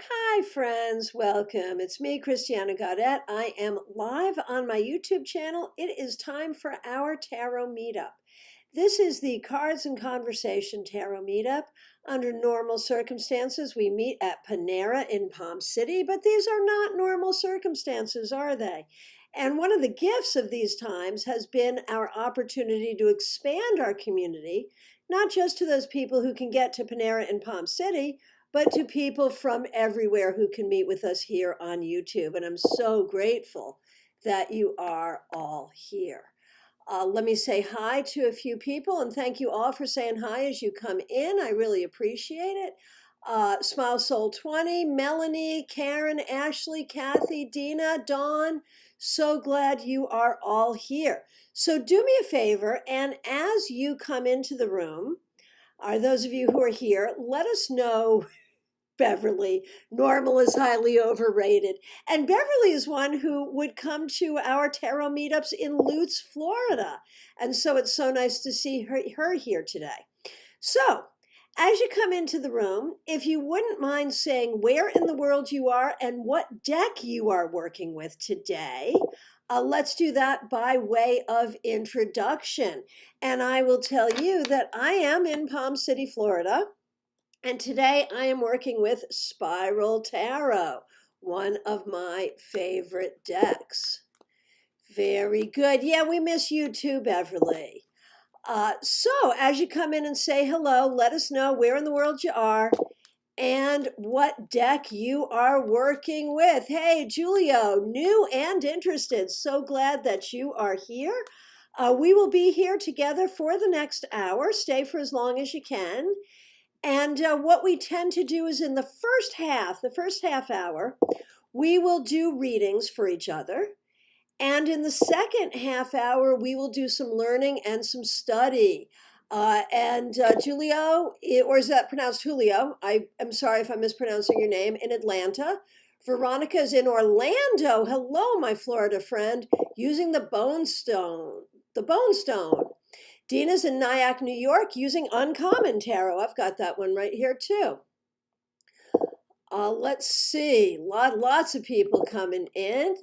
Hi, friends. Welcome. It's me, Christiana Gaudet. I am live on my YouTube channel. It is time for our tarot meetup. This is the Cards and Conversation Tarot Meetup. Under normal circumstances, we meet at Panera in Palm City, but these are not normal circumstances, are they? And one of the gifts of these times has been our opportunity to expand our community, not just to those people who can get to Panera in Palm City, but to people from everywhere who can meet with us here on YouTube. And I'm so grateful that you are all here. Let me say hi to a few people and thank you all for saying hi as you come in. I really appreciate it. Smile Soul 20, Melanie, Karen, Ashley, Kathy, Dina, Dawn. So glad you are all here. So do me a favor, and as you come into the room, are those of you who are here, let us know. Beverly. Normal is highly overrated. And Beverly is one who would come to our tarot meetups in Lutz, Florida. And so it's so nice to see her here today. So, as you come into the room, if you wouldn't mind saying where in the world you are and what deck you are working with today, let's do that by way of introduction. And I will tell you that I am in Palm City, Florida. And today I am working with Spiral Tarot, one of my favorite decks. Very good. Yeah, we miss you too, Beverly. So as you come in and say hello, let us know where in the world you are and what deck you are working with. Hey, Julio, new and interested. So glad that you are here. We will be here together for the next hour. Stay for as long as you can. And what we tend to do is in the first half hour, we will do readings for each other. And in the second half hour, we will do some learning and some study. Julio, or is that pronounced Julio? I am sorry if I'm mispronouncing your name, in Atlanta. Veronica is in Orlando. Hello, my Florida friend, using the Bone Stone. The Bone Stone. Dina's in Nyack, New York, using Uncommon Tarot. I've got that one right here too. Let's see, lots of people coming in.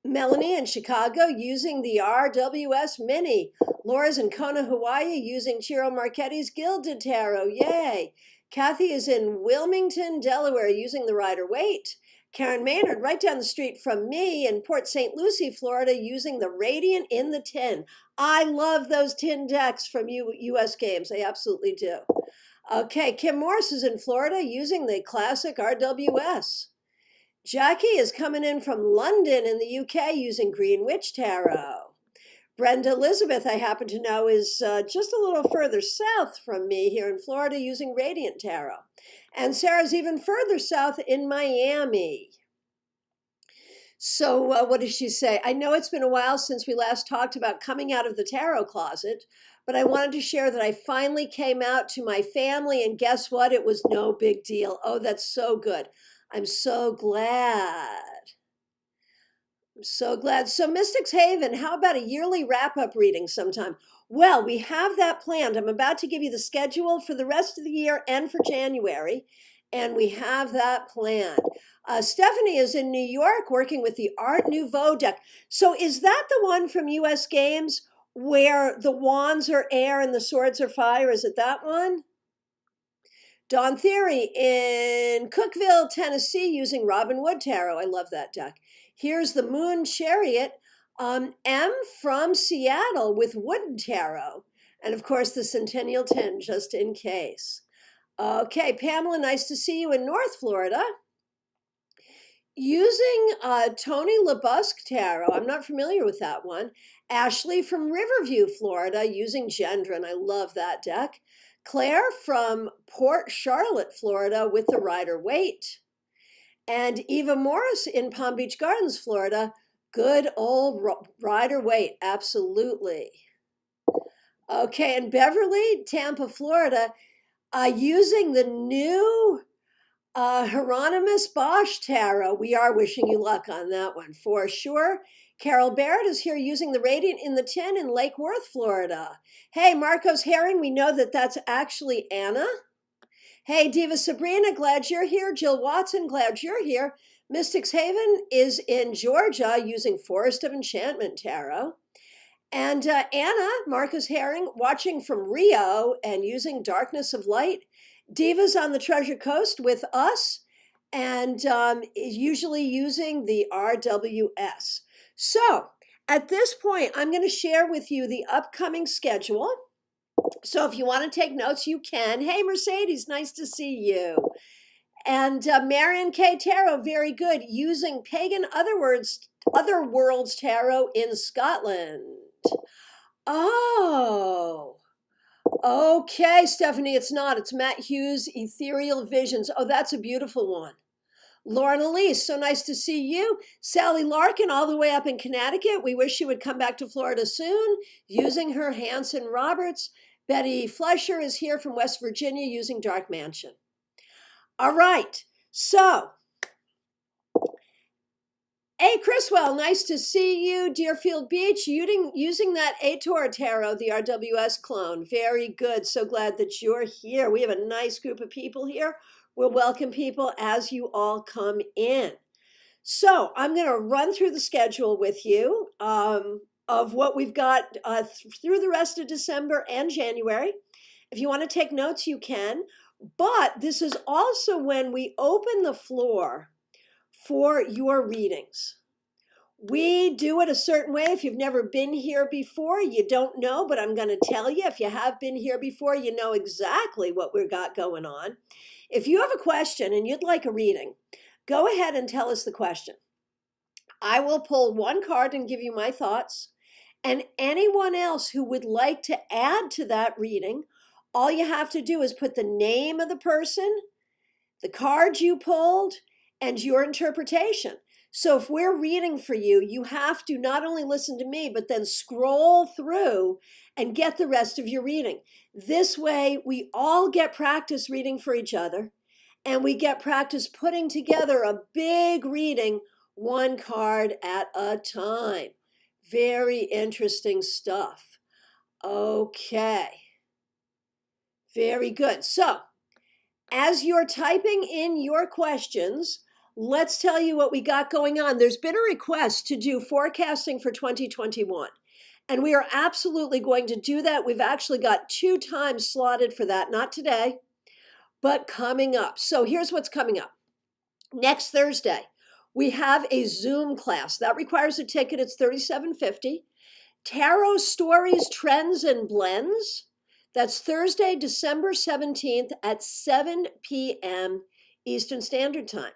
Melanie in Chicago using the RWS Mini. Laura's in Kona, Hawaii, using Chiro Marchetti's Gilded Tarot. Yay! Kathy is in Wilmington, Delaware, using the Rider-Waite. Karen Maynard, right down the street from me in Port St. Lucie, Florida, using the Radiant in the Tin. I love those tin decks from US Games. I absolutely do. Okay, Kim Morris is in Florida using the classic RWS. Jackie is coming in from London in the UK using Green Witch Tarot. Brenda Elizabeth, I happen to know, is just a little further south from me here in Florida using Radiant Tarot. And Sarah's even further south in Miami. So what does she say? I know it's been a while since we last talked about coming out of the tarot closet, but I wanted to share that I finally came out to my family, and guess what? It was no big deal. Oh, that's so good. I'm so glad. I'm so glad. So Mystics Haven, how about a yearly wrap-up reading sometime? Well, we have that planned. I'm about to give you the schedule for the rest of the year and for January, and we have that planned. Stephanie is in New York working with the Art Nouveau deck. So is that the one from US Games where the wands are air and the swords are fire? Is it that one? Dawn Theory in Cookeville, Tennessee, using Robin Wood Tarot. I love that deck. Here's the Moon Chariot. M from Seattle with Wooden Tarot. And of course, the Centennial Tin, just in case. Okay, Pamela, nice to see you in North Florida. Using Tony LaBusque Tarot. I'm not familiar with that one. Ashley from Riverview, Florida, using Gendron. I love that deck. Claire from Port Charlotte, Florida, with the Rider-Waite. And Eva Morris in Palm Beach Gardens, Florida, good old Rider-Waite, absolutely. Okay, and Beverly, Tampa, Florida, using the new Hieronymus Bosch Tarot. We are wishing you luck on that one for sure. Carol Barrett is here using the Radiant in the Tin in Lake Worth, Florida. Hey, Marcos Herring, we know that that's actually Anna. Hey, Diva Sabrina, glad you're here. Jill Watson, glad you're here. Mystics Haven is in Georgia using Forest of Enchantment Tarot. And Anna, Marcus Herring, watching from Rio and using Darkness of Light. Diva's on the Treasure Coast with us and is usually using the RWS. So at this point, I'm going to share with you the upcoming schedule. So if you want to take notes, you can. Hey, Mercedes, nice to see you. And Marion K. Tarot, very good, using Pagan Other Worlds Tarot in Scotland. Oh, okay, Stephanie, it's not. It's Matt Hughes, Ethereal Visions. Oh, that's a beautiful one. Lauren Elise, so nice to see you. Sally Larkin, all the way up in Connecticut. We wish she would come back to Florida soon, using her Hanson Roberts. Betty Fleischer is here from West Virginia using Dark Mansion. All right, so, hey, Chriswell, nice to see you. Deerfield Beach, using that Ator Tarot, the RWS clone. Very good, so glad that you're here. We have a nice group of people here. We'll welcome people as you all come in. So I'm going to run through the schedule with you of what we've got through the rest of December and January. If you want to take notes, you can. But this is also when we open the floor for your readings. We do it a certain way. If you've never been here before, you don't know, but I'm going to tell you. If you have been here before, you know exactly what we've got going on. If you have a question and you'd like a reading, go ahead and tell us the question. I will pull one card and give you my thoughts. And anyone else who would like to add to that reading, all you have to do is put the name of the person, the card you pulled, and your interpretation. So if we're reading for you, you have to not only listen to me, but then scroll through and get the rest of your reading. This way, we all get practice reading for each other, and we get practice putting together a big reading, one card at a time. Very interesting stuff. Okay. Very good. So, as you're typing in your questions, let's tell you what we got going on. There's been a request to do forecasting for 2021, and we are absolutely going to do that. We've actually got 2 times slotted for that, not today, but coming up. So here's what's coming up. Next Thursday, we have a Zoom class. That requires a ticket. It's $37.50. Tarot Stories, Trends, and Blends. That's Thursday, December 17th at 7 p.m. Eastern Standard Time.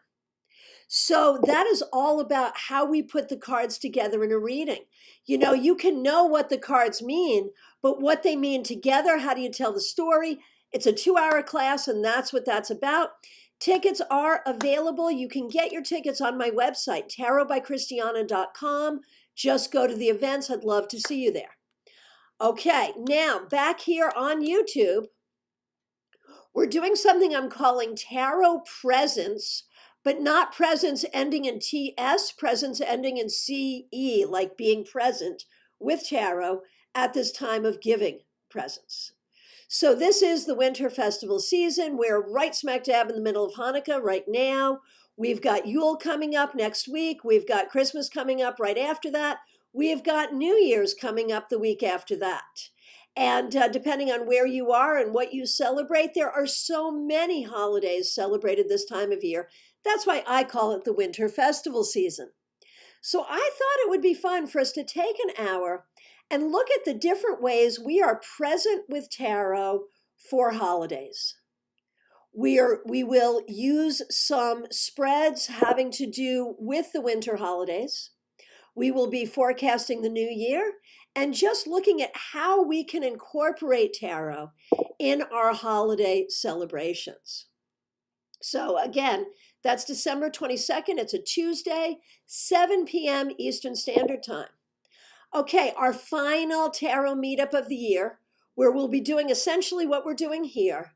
So that is all about how we put the cards together in a reading. You know, you can know what the cards mean, but what they mean together, how do you tell the story? It's a 2-hour class, and that's what that's about. Tickets are available. You can get your tickets on my website, tarotbychristiana.com. Just go to the events. I'd love to see you there. Okay, now back here on YouTube, we're doing something I'm calling Tarot Presence, but not presence ending in TS, presence ending in CE, like being present with tarot at this time of giving presents. So this is the winter festival season. We're right smack dab in the middle of Hanukkah right now. We've got Yule coming up next week. We've got Christmas coming up right after that. We've got New Year's coming up the week after that. And depending on where you are and what you celebrate, there are so many holidays celebrated this time of year. That's why I call it the winter festival season. So I thought it would be fun for us to take an hour and look at the different ways we are present with tarot for holidays. We will use some spreads having to do with the winter holidays. We will be forecasting the new year and just looking at how we can incorporate tarot in our holiday celebrations. So again, that's December 22nd. It's a Tuesday, 7 p.m. Eastern Standard Time. Okay, our final tarot meetup of the year, where we'll be doing essentially what we're doing here.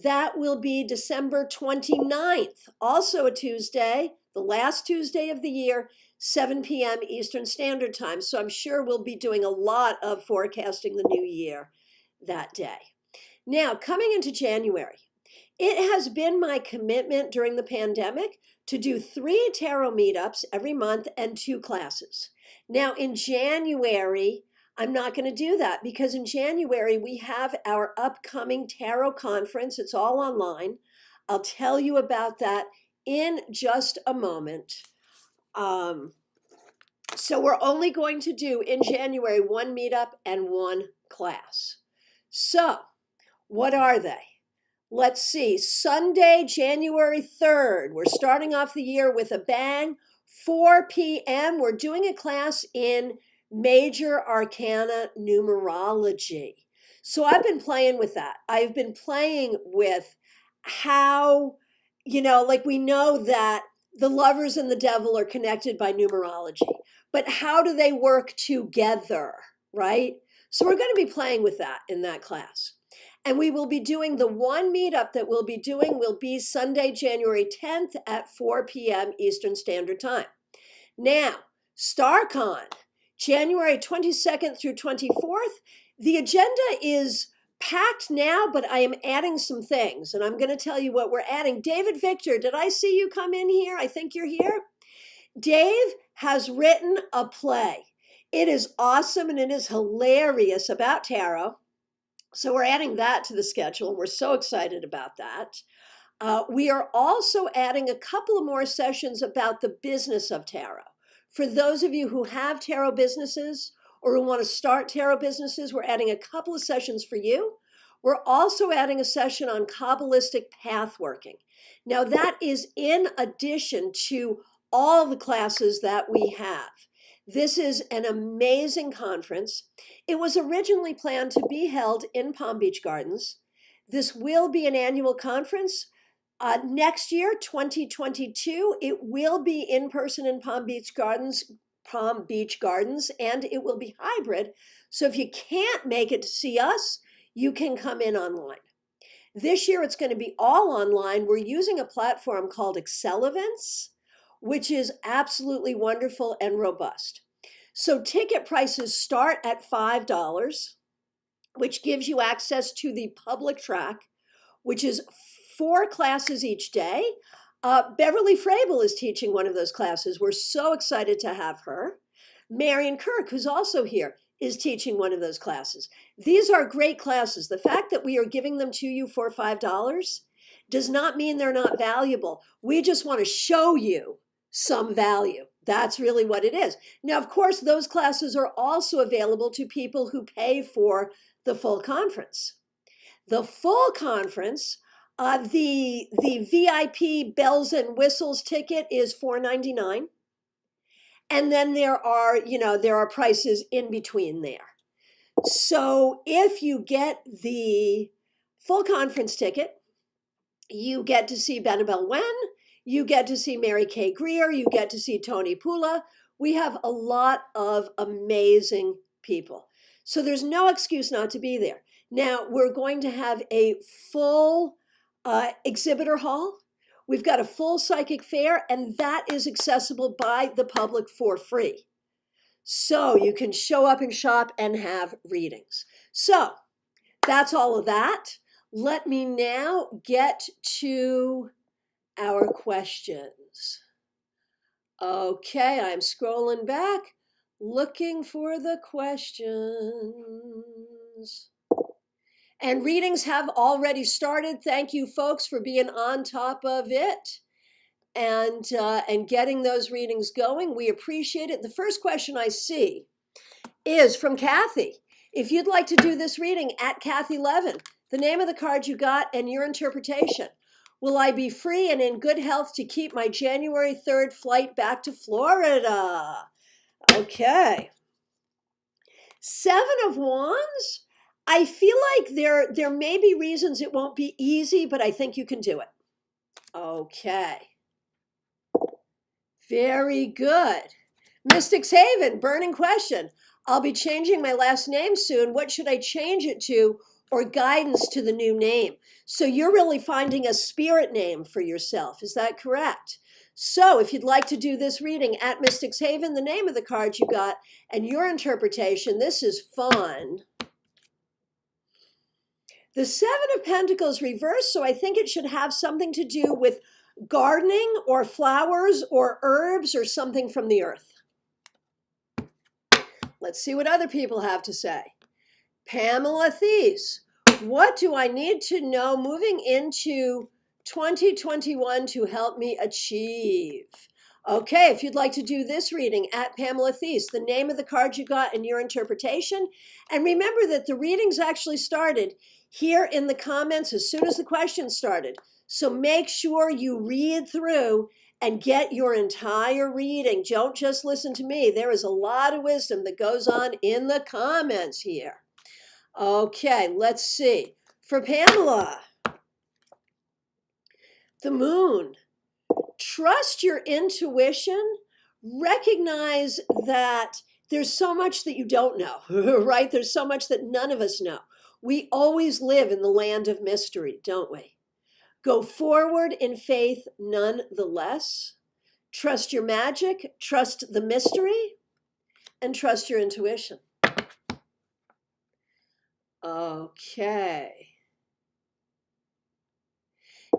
That will be December 29th, also a Tuesday, the last Tuesday of the year, 7 p.m. Eastern Standard Time. So I'm sure we'll be doing a lot of forecasting the new year that day. Now, coming into January, It has been my commitment during the pandemic to do 3 tarot meetups every month and 2 classes. Now, in January, I'm not going to do that because in January we have our upcoming tarot conference. It's all online. I'll tell you about that in just a moment. So we're only going to do in January 1 meetup and 1 class. So, what are they? Let's see, Sunday, January 3rd. We're starting off the year with a bang. 4 p.m. We're doing a class in Major Arcana Numerology. So I've been playing with that. I've been playing with how, like we know that the lovers and the devil are connected by numerology, but how do they work together, right? So we're going to be playing with that in that class. And we will be doing the 1 meetup that we'll be doing will be Sunday, January 10th at 4 p.m. Eastern Standard Time. Now, StarCon, January 22nd through 24th. The agenda is packed now, but I am adding some things, and I'm going to tell you what we're adding. David Victor, did I see you come in here? I think you're here. Dave has written a play. It is awesome, and it is hilarious about tarot. So we're adding that to the schedule. We're so excited about that. We are also adding a couple of more sessions about the business of tarot. For those of you who have tarot businesses or who want to start tarot businesses, we're adding a couple of sessions for you. We're also adding a session on Kabbalistic path working. Now that is in addition to all the classes that we have. This is an amazing conference. It was originally planned to be held in Palm Beach Gardens. This will be an annual conference. Next year, 2022, it will be in person in Palm Beach Gardens, and it will be hybrid. So if you can't make it to see us, you can come in online. This year, it's going to be all online. We're using a platform called Excel Events, which is absolutely wonderful and robust. So ticket prices start at $5, which gives you access to the public track, which is 4 classes each day. Beverly Frabel is teaching one of those classes. We're so excited to have her. Marion Kirk, who's also here, is teaching one of those classes. These are great classes. The fact that we are giving them to you for $5 does not mean they're not valuable. We just want to show you some value. That's really what it is. Now, of course, those classes are also available to people who pay for the full conference. The full conference, the VIP bells and whistles ticket is $4.99. And then there are prices in between there. So if you get the full conference ticket, you get to see Benabel Wen, you get to see Mary Kay Greer, you get to see Tony Pula. We have a lot of amazing people. So there's no excuse not to be there. Now, we're going to have a full exhibitor hall. We've got a full psychic fair, and that is accessible by the public for free. So you can show up and shop and have readings. So that's all of that. Let me now get to our questions. Okay, I'm scrolling back, looking for the questions. And readings have already started. Thank you, folks, for being on top of it and getting those readings going. We appreciate it. The first question I see is from Kathy. If you'd like to do this reading, at Kathy Levin, the name of the card you got and your interpretation. Will I be free and in good health to keep my January 3rd flight back to Florida? Okay. 7 of Wands. I feel like there may be reasons it won't be easy, but I think you can do it. Okay. Very good. Mystic's Haven, burning question. I'll be changing my last name soon. What should I change it to, or guidance to the new name? So you're really finding a spirit name for yourself. Is that correct? So if you'd like to do this reading at Mystic's Haven, the name of the card you got and your interpretation, this is fun. The Seven of Pentacles reversed, so I think it should have something to do with gardening or flowers or herbs or something from the earth. Let's see what other people have to say. Pamela Thies, what do I need to know moving into 2021 to help me achieve? Okay, if you'd like to do this reading, at Pamela Thies, the name of the card you got and your interpretation. And remember that the readings actually started here in the comments as soon as the questions started. So make sure you read through and get your entire reading. Don't just listen to me. There is a lot of wisdom that goes on in the comments here. Okay, let's see. For Pamela, the moon. Trust your intuition. Recognize that there's so much that you don't know, right? There's so much that none of us know. We always live in the land of mystery, don't we? Go forward in faith nonetheless. Trust your magic, trust the mystery, and trust your intuition. Okay.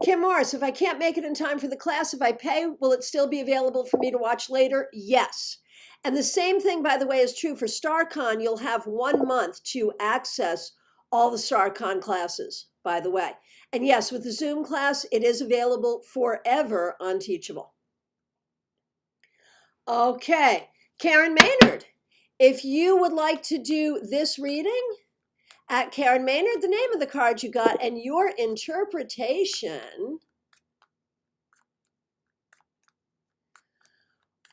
Kim Morris, if I can't make it in time for the class, if I pay, will it still be available for me to watch later? Yes. And the same thing, by the way, is true for StarCon. You'll have 1 month to access all the StarCon classes, by the way. And yes, with the Zoom class, it is available forever on Teachable. Okay, Karen Maynard, if you would like to do this reading, at Karen Maynard, the name of the card you got and your interpretation.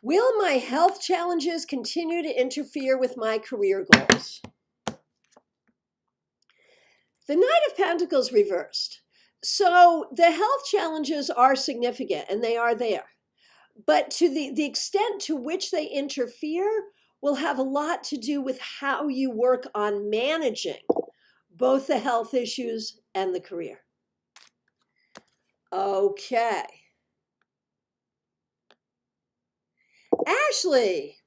Will my health challenges continue to interfere with my career goals? The Knight of Pentacles reversed. So the health challenges are significant and they are there. But to the extent to which they interfere will have a lot to do with how you work on managing both the health issues and the career. Okay. Ashley,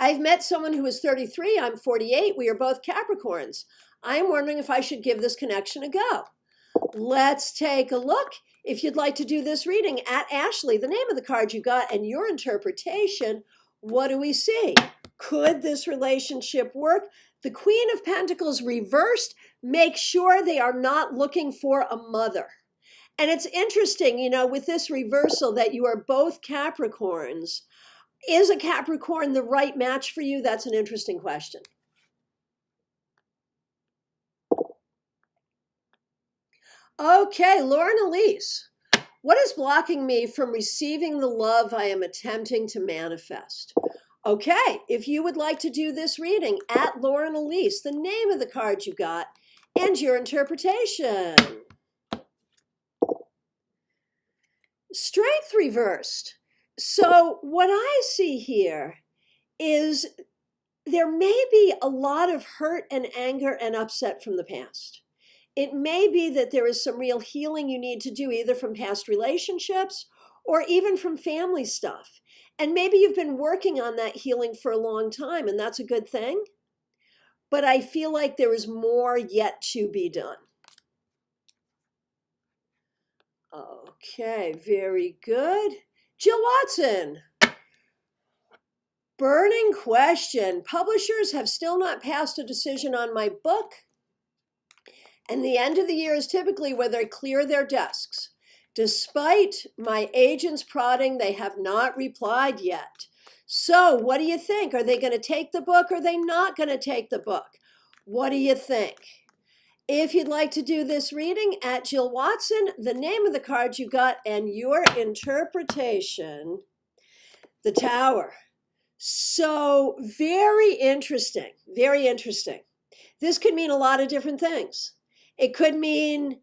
I've met someone who is 33. I'm 48. We are both Capricorns. I'm wondering if I should give this connection a go. Let's take a look. If you'd like to do this reading, at Ashley, the name of the card you got and your interpretation, what do we see? Could this relationship work? The Queen of Pentacles reversed. Make sure they are not looking for a mother. And it's interesting, you know, with this reversal that you are both Capricorns. Is a Capricorn the right match for you? That's an interesting question. Okay, Lauren Elise. What is blocking me from receiving the love I am attempting to manifest? Okay, if you would like to do this reading, at Lauren Elise, the name of the card you got and your interpretation. Strength reversed. So what I see here is there may be a lot of hurt and anger and upset from the past. It may be that there is some real healing you need to do, either from past relationships or even from family stuff. And maybe you've been working on that healing for a long time, and that's a good thing. But I feel like there is more yet to be done. Okay, very good. Jill Watson. Burning question. Publishers have still not passed a decision on my book. And the end of the year is typically where they clear their desks. Despite my agents prodding, they have not replied yet. So what do you think? Are they going to take the book or are they not going to take the book? What do you think? If you'd like to do this reading, at Jill Watson, the name of the card you got and your interpretation, the Tower. So very interesting, very interesting. This could mean a lot of different things. It could mean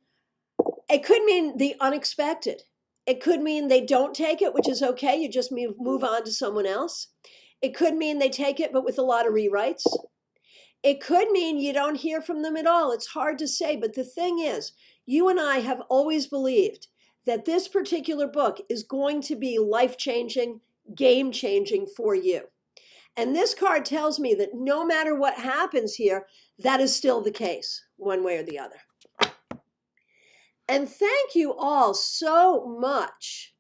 the unexpected. It could mean they don't take it, which is okay. You just move on to someone else. It could mean they take it, but with a lot of rewrites. It could mean you don't hear from them at all. It's hard to say, but the thing is, you and I have always believed that this particular book is going to be life-changing, game-changing for you. And this card tells me that no matter what happens here, that is still the case. one way or the other. And thank you all so much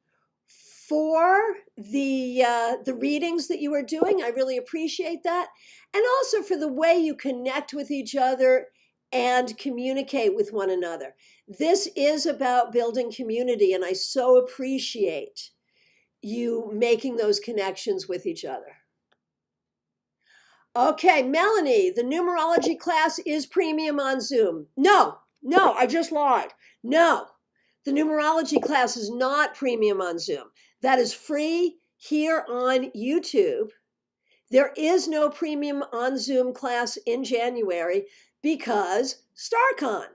for the readings that you are doing. I really appreciate that. And also for the way you connect with each other and communicate with one another. This is about building community, and I so appreciate you making those connections with each other. Okay, Melanie, the numerology class is premium on Zoom. No, I just lied. No, the numerology class is not premium on Zoom. That is free here on YouTube. There is no premium on Zoom class in January because StarCon.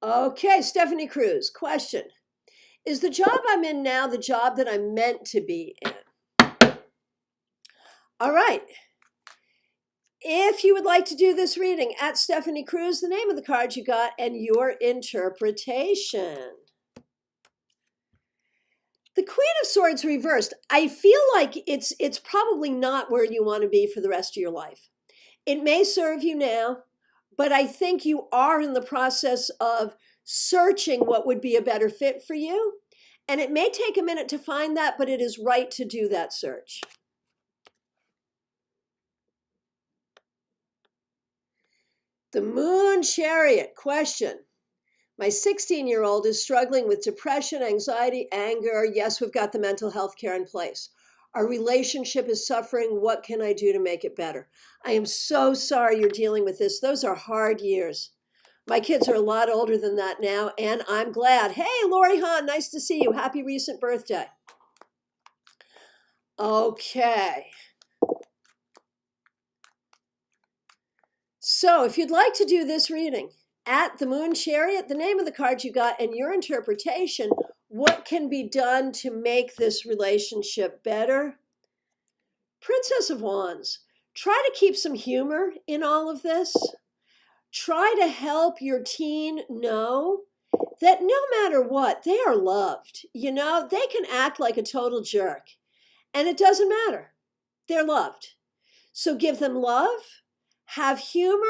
Okay, Stephanie Cruz, question. Is the job I'm in now the job that I'm meant to be in? All right. If you would like to do this reading, at Stephanie Cruz, the name of the card you got and your interpretation. The Queen of Swords reversed. I feel like it's probably not where you want to be for the rest of your life. It may serve you now, but I think you are in the process of searching what would be a better fit for you. And it may take a minute to find that, but it is right to do that search. The Moon Chariot, question. My 16-year-old is struggling with depression, anxiety, anger. Yes, we've got the mental health care in place. Our relationship is suffering. What can I do to make it better? I am so sorry you're dealing with this. Those are hard years. My kids are a lot older than that now, and I'm glad. Hey, Lori Hahn, nice to see you. Happy recent birthday. Okay. So if you'd like to do this reading, at the Moon Chariot, the name of the card you got and your interpretation, what can be done to make this relationship better? Princess of Wands, try to keep some humor in all of this. Try to help your teen know that no matter what, they are loved. You know, they can act like a total jerk, and it doesn't matter. They're loved. So give them love, have humor,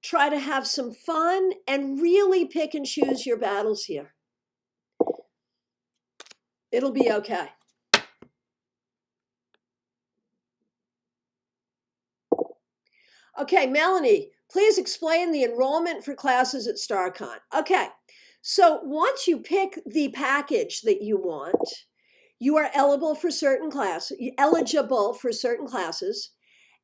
try to have some fun, and really pick and choose your battles here. It'll be okay. Okay, Melanie, please explain the enrollment for classes at StarCon. Okay, so once you pick the package that you want, you are eligible for certain classes,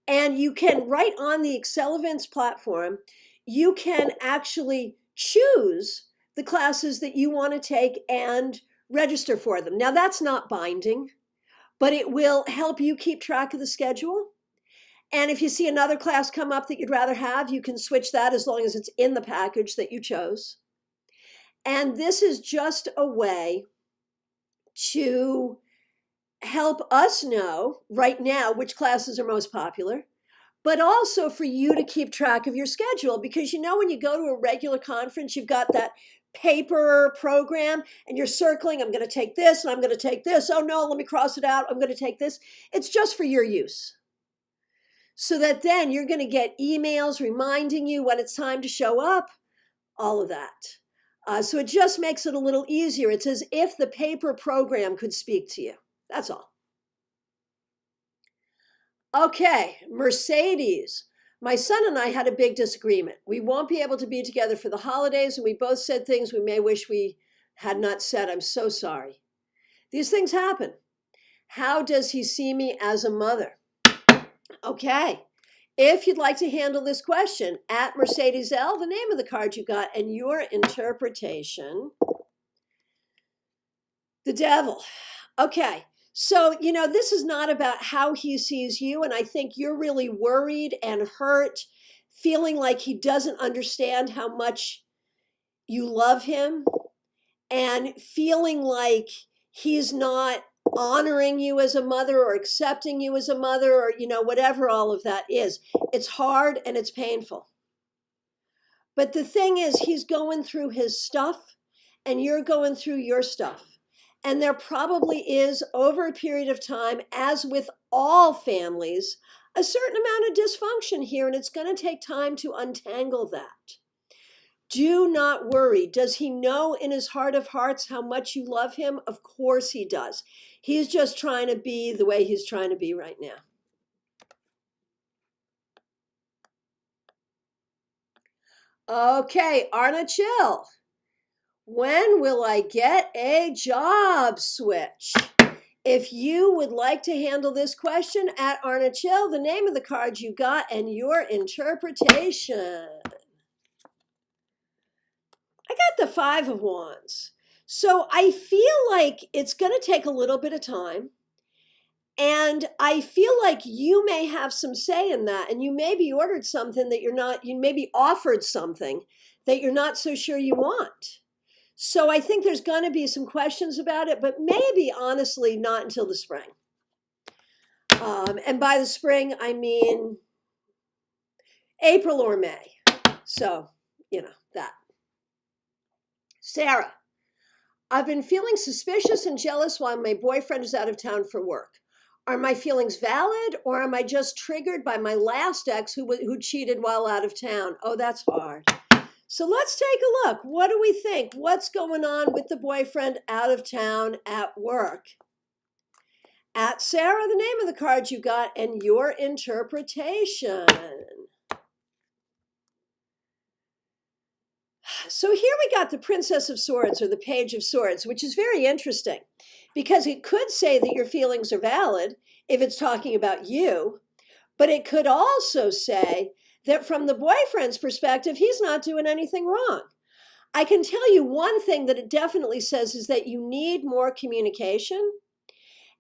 and you can, right on the Excel Events platform, you can actually choose the classes that you want to take and register for them. Now, that's not binding, but it will help you keep track of the schedule. And if you see another class come up that you'd rather have, you can switch that as long as it's in the package that you chose. And this is just a way to help us know right now which classes are most popular, but also for you to keep track of your schedule. Because you know, when you go to a regular conference, you've got that paper program and you're circling, I'm going to take this and I'm going to take this. Oh no, let me cross it out. I'm going to take this. It's just for your use. So that then you're going to get emails reminding you when it's time to show up, all of that. So it just makes it a little easier. It's as if the paper program could speak to you. That's all. Okay, Mercedes. My son and I had a big disagreement. We won't be able to be together for the holidays, and we both said things we may wish we had not said. I'm so sorry. These things happen. How does he see me as a mother? Okay, if you'd like to handle this question, at Mercedes L, the name of the card you got and your interpretation. The Devil. Okay, so, you know, this is not about how he sees you, and I think you're really worried and hurt, feeling like he doesn't understand how much you love him, and feeling like he's not honoring you as a mother or accepting you as a mother, or, you know, whatever all of that is. It's hard and it's painful. But the thing is, he's going through his stuff and you're going through your stuff. And there probably is, over a period of time, as with all families, a certain amount of dysfunction here, and it's going to take time to untangle that. Do not worry. Does he know in his heart of hearts how much you love him? Of course he does. He's just trying to be the way he's trying to be right now. Okay, Arna Chill. When will I get a job switch? If you would like to handle this question at Arna Chill, the name of the card you got and your interpretation. I got the Five of Wands. So I feel like it's going to take a little bit of time. And I feel like you may have some say in that. And you maybe ordered something that you maybe offered something that you're not so sure you want. So I think there's going to be some questions about it, but maybe honestly not until the spring. And by the spring, I mean April or May. So, that. Sarah, I've been feeling suspicious and jealous while my boyfriend is out of town for work. Are my feelings valid, or am I just triggered by my last ex who cheated while out of town? Oh, that's hard. So let's take a look. What do we think? What's going on with the boyfriend out of town at work? At Sarah, the name of the card you got and your interpretation. So here we got the Princess of Swords, or the Page of Swords, which is very interesting because it could say that your feelings are valid if it's talking about you, but it could also say that from the boyfriend's perspective, he's not doing anything wrong. I can tell you one thing that it definitely says is that you need more communication,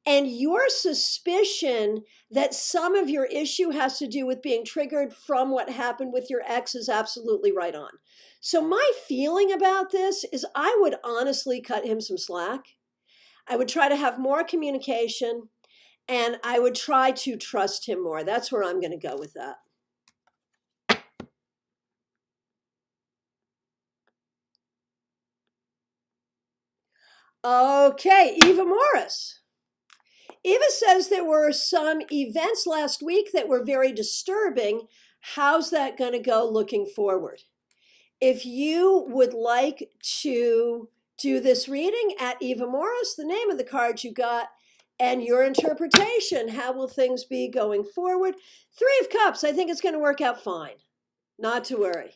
and your suspicion that some of your issue has to do with being triggered from what happened with your ex is absolutely right on. So my feeling about this is I would honestly cut him some slack. I would try to have more communication, and I would try to trust him more. That's where I'm going to go with that. Okay, Eva Morris. Eva says there were some events last week that were very disturbing. How's that going to go looking forward? If you would like to do this reading at Eva Morris, the name of the card you got and your interpretation, how will things be going forward? Three of Cups, I think it's going to work out fine. Not to worry.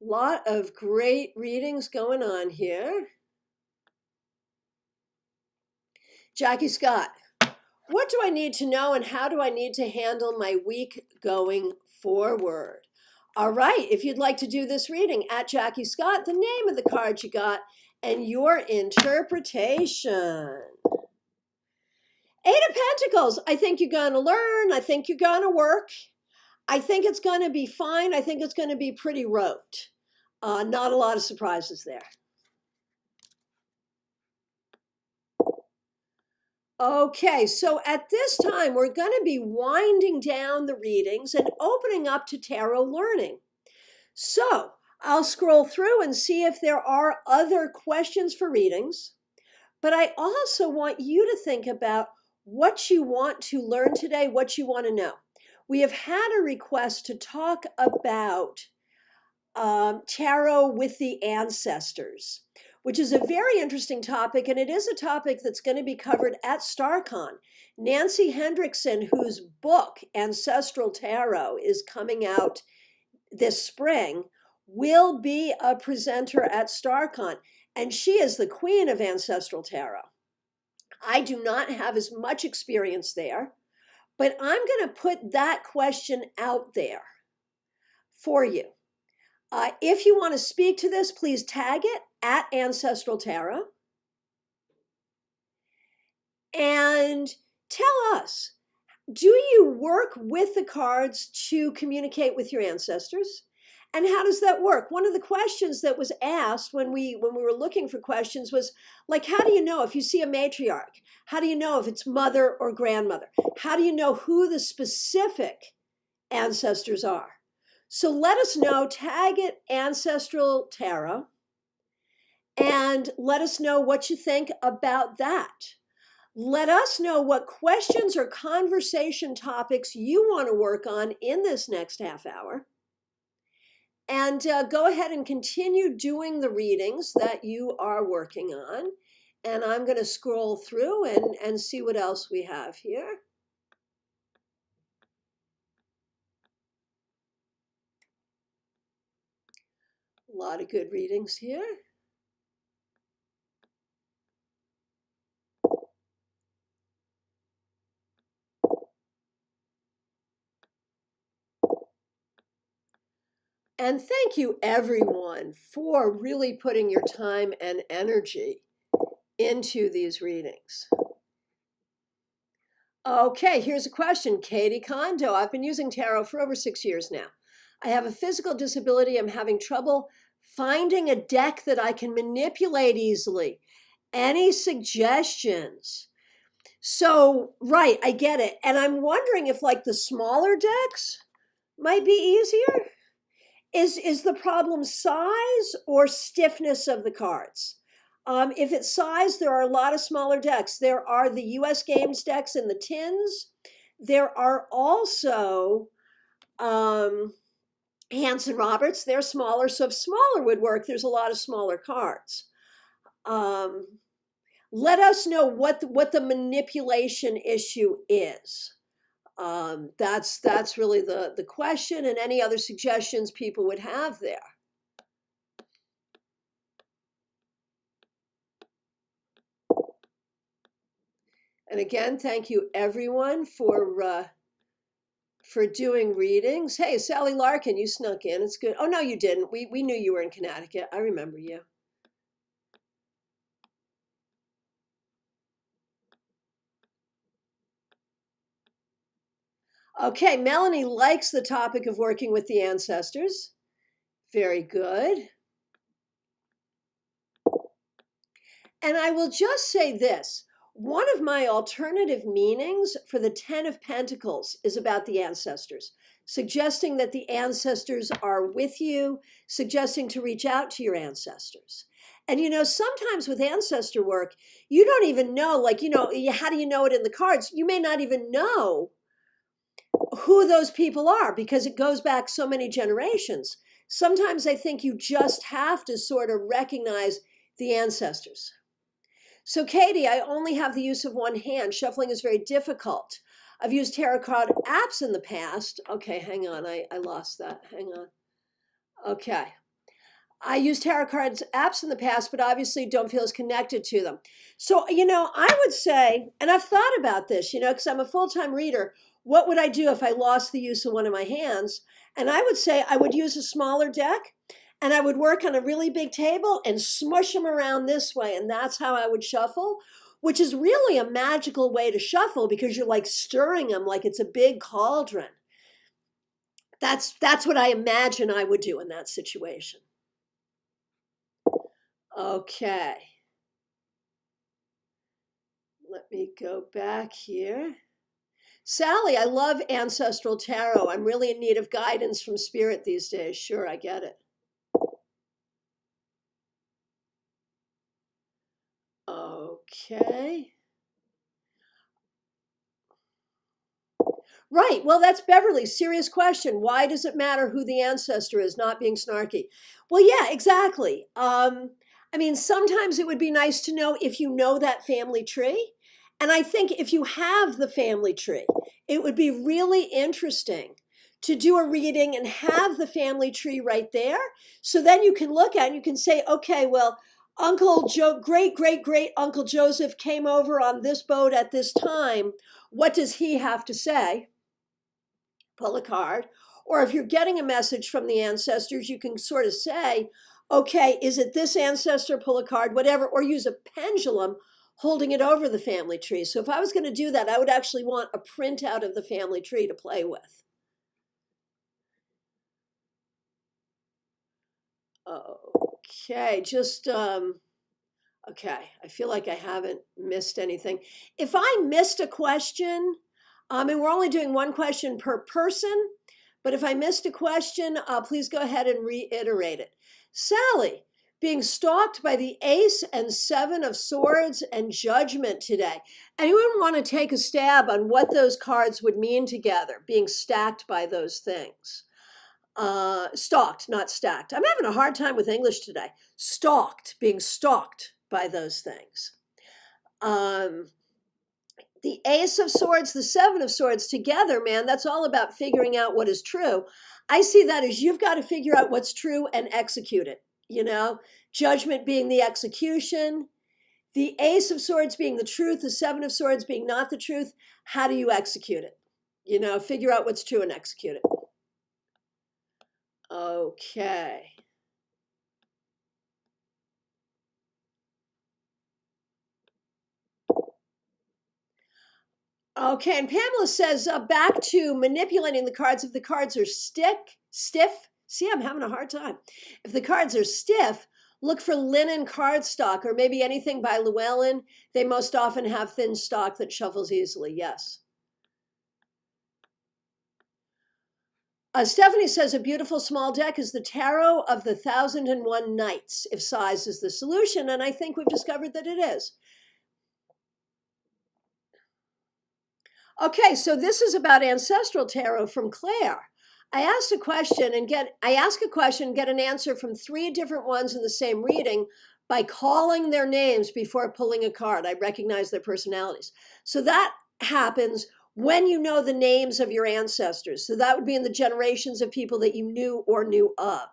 Lot of great readings going on here. Jackie Scott, what do I need to know and how do I need to handle my week going forward? All right, if you'd like to do this reading at Jackie Scott, the name of the card you got and your interpretation. Eight of Pentacles, I think you're going to learn. I think you're going to work. I think it's going to be fine. I think it's going to be pretty rote. Not a lot of surprises there. Okay, so at this time, we're going to be winding down the readings and opening up to tarot learning. So I'll scroll through and see if there are other questions for readings. But I also want you to think about what you want to learn today, what you want to know. We have had a request to talk about tarot with the ancestors, which is a very interesting topic, and it is a topic that's going to be covered at StarCon. Nancy Hendrickson, whose book, Ancestral Tarot, is coming out this spring, will be a presenter at StarCon, and she is the queen of Ancestral Tarot. I do not have as much experience there, but I'm going to put that question out there for you. If you want to speak to this, please tag it at Ancestral Tarot and tell us, do you work with the cards to communicate with your ancestors? And how does that work? One of the questions that was asked when we were looking for questions was like, how do you know if you see a matriarch? How do you know if it's mother or grandmother? How do you know who the specific ancestors are? So let us know, tag it Ancestral Tarot, And let us know what you think about that. Let us know what questions or conversation topics you want to work on in this next half hour. And go ahead and continue doing the readings that you are working on. And I'm going to scroll through and see what else we have here. A lot of good readings here. And thank you, everyone, for really putting your time and energy into these readings. Okay, here's a question. Katie Kondo. I've been using tarot for over 6 years now. I have a physical disability. I'm having trouble finding a deck that I can manipulate easily. Any suggestions? So, right, I get it. And I'm wondering if like the smaller decks might be easier. Is the problem size or stiffness of the cards? If it's size, there are a lot of smaller decks. There are the US Games decks in the tins. There are also Hanson Roberts. They're smaller. So if smaller would work, there's a lot of smaller cards. Let us know what the manipulation issue is. That's really the question, and any other suggestions people would have there. And again, thank you everyone for doing readings. Hey, Sally Larkin, you snuck in. It's good. Oh no, you didn't. We knew you were in Connecticut. I remember you. Okay, Melanie likes the topic of working with the ancestors. Very good. And I will just say this. One of my alternative meanings for the Ten of Pentacles is about the ancestors, suggesting that the ancestors are with you, suggesting to reach out to your ancestors. And sometimes with ancestor work, you don't even know, like, how do you know it in the cards? You may not even know who those people are because it goes back so many generations. Sometimes I think you just have to sort of recognize the ancestors. So, Katie, I only have the use of one hand. Shuffling is very difficult. I've used tarot card apps in the past. Okay, hang on. I lost that. Hang on. Okay. I used tarot cards apps in the past, but obviously don't feel as connected to them. So, I would say, and I've thought about this, because I'm a full-time reader, what would I do if I lost the use of one of my hands? And I would say I would use a smaller deck and I would work on a really big table and smush them around this way. And that's how I would shuffle, which is really a magical way to shuffle because you're like stirring them like it's a big cauldron. That's what I imagine I would do in that situation. Okay. Let me go back here. Sally, I love ancestral tarot. I'm really in need of guidance from spirit these days. Sure, I get it. Okay. Right. Well, that's Beverly. Serious question. Why does it matter who the ancestor is? Not being snarky. Well, yeah, exactly. I mean, sometimes it would be nice to know if you know that family tree. And I think if you have the family tree, it would be really interesting to do a reading and have the family tree right there. So then you can look at it and you can say, okay, well, Uncle Joe, great, great, great Uncle Joseph came over on this boat at this time. What does he have to say? Pull a card. Or if you're getting a message from the ancestors, you can sort of say, okay, is it this ancestor? Pull a card, whatever, or use a pendulum holding it over the family tree. So if I was going to do that, I would actually want a printout of the family tree to play with. Okay, okay, I feel like I haven't missed anything. If I missed a question, and we're only doing one question per person, but if I missed a question, please go ahead and reiterate it. Sally, being stalked by the Ace and Seven of Swords and Judgment today. Anyone want to take a stab on what those cards would mean together, being stacked by those things? Stalked, not stacked. I'm having a hard time with English today. Stalked, being stalked by those things. The Ace of Swords, the Seven of Swords together, man, that's all about figuring out what is true. I see that as you've got to figure out what's true and execute it, you know? Judgment being the execution, the Ace of Swords being the truth, the Seven of Swords being not the truth. How do you execute it? You know, figure out what's true and execute it. Okay. Okay, and Pamela says back to manipulating the cards. If the cards are stiff, see, I'm having a hard time. If the cards are stiff, look for linen cardstock or maybe anything by Llewellyn. They most often have thin stock that shuffles easily, yes. Stephanie says a beautiful small deck is the Tarot of the 1001 Nights, if size is the solution, and I think we've discovered that it is. Okay, so this is about ancestral tarot from Claire. I ask a question, get an answer from 3 different ones in the same reading by calling their names before pulling a card. I recognize their personalities. So that happens when you know the names of your ancestors. So that would be in the generations of people that you knew or knew of.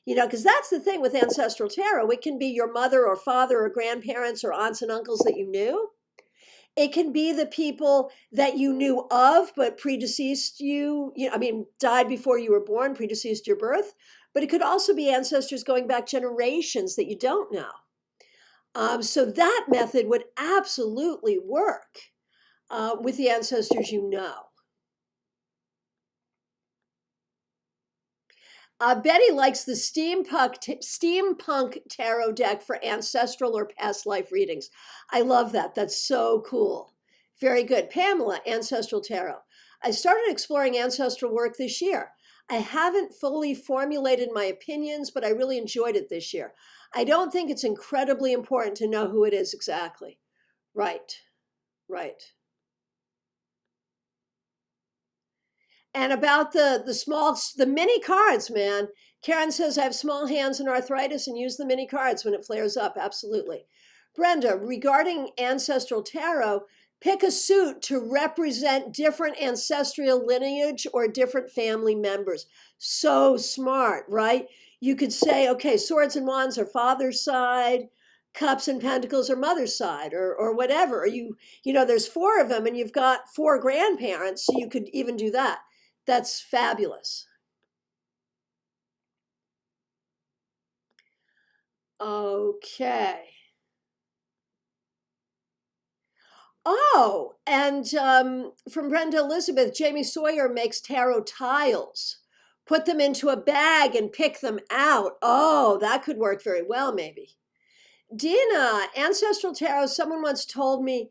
You know, because that's the thing with ancestral tarot. It can be your mother or father or grandparents or aunts and uncles that you knew. It can be the people that you knew of, but predeceased died before you were born, predeceased your birth. But it could also be ancestors going back generations that you don't know. So that method would absolutely work with the ancestors you know. Betty likes the steampunk tarot deck for ancestral or past life readings. I love that. That's so cool. Very good. Pamela, ancestral tarot. I started exploring ancestral work this year. I haven't fully formulated my opinions, but I really enjoyed it this year. I don't think it's incredibly important to know who it is exactly. Right. And about the mini cards, man. Karen says, I have small hands and arthritis and use the mini cards when it flares up. Absolutely. Brenda, regarding ancestral tarot, pick a suit to represent different ancestral lineage or different family members. So smart, right? You could say, okay, swords and wands are father's side, cups and pentacles are mother's side, or whatever. Or you know, there's 4 of them and you've got 4 grandparents, so you could even do that. That's fabulous. Okay. Oh, and from Brenda Elizabeth, Jamie Sawyer makes tarot tiles. Put them into a bag and pick them out. Oh, that could work very well, maybe. Dina, ancestral tarot, someone once told me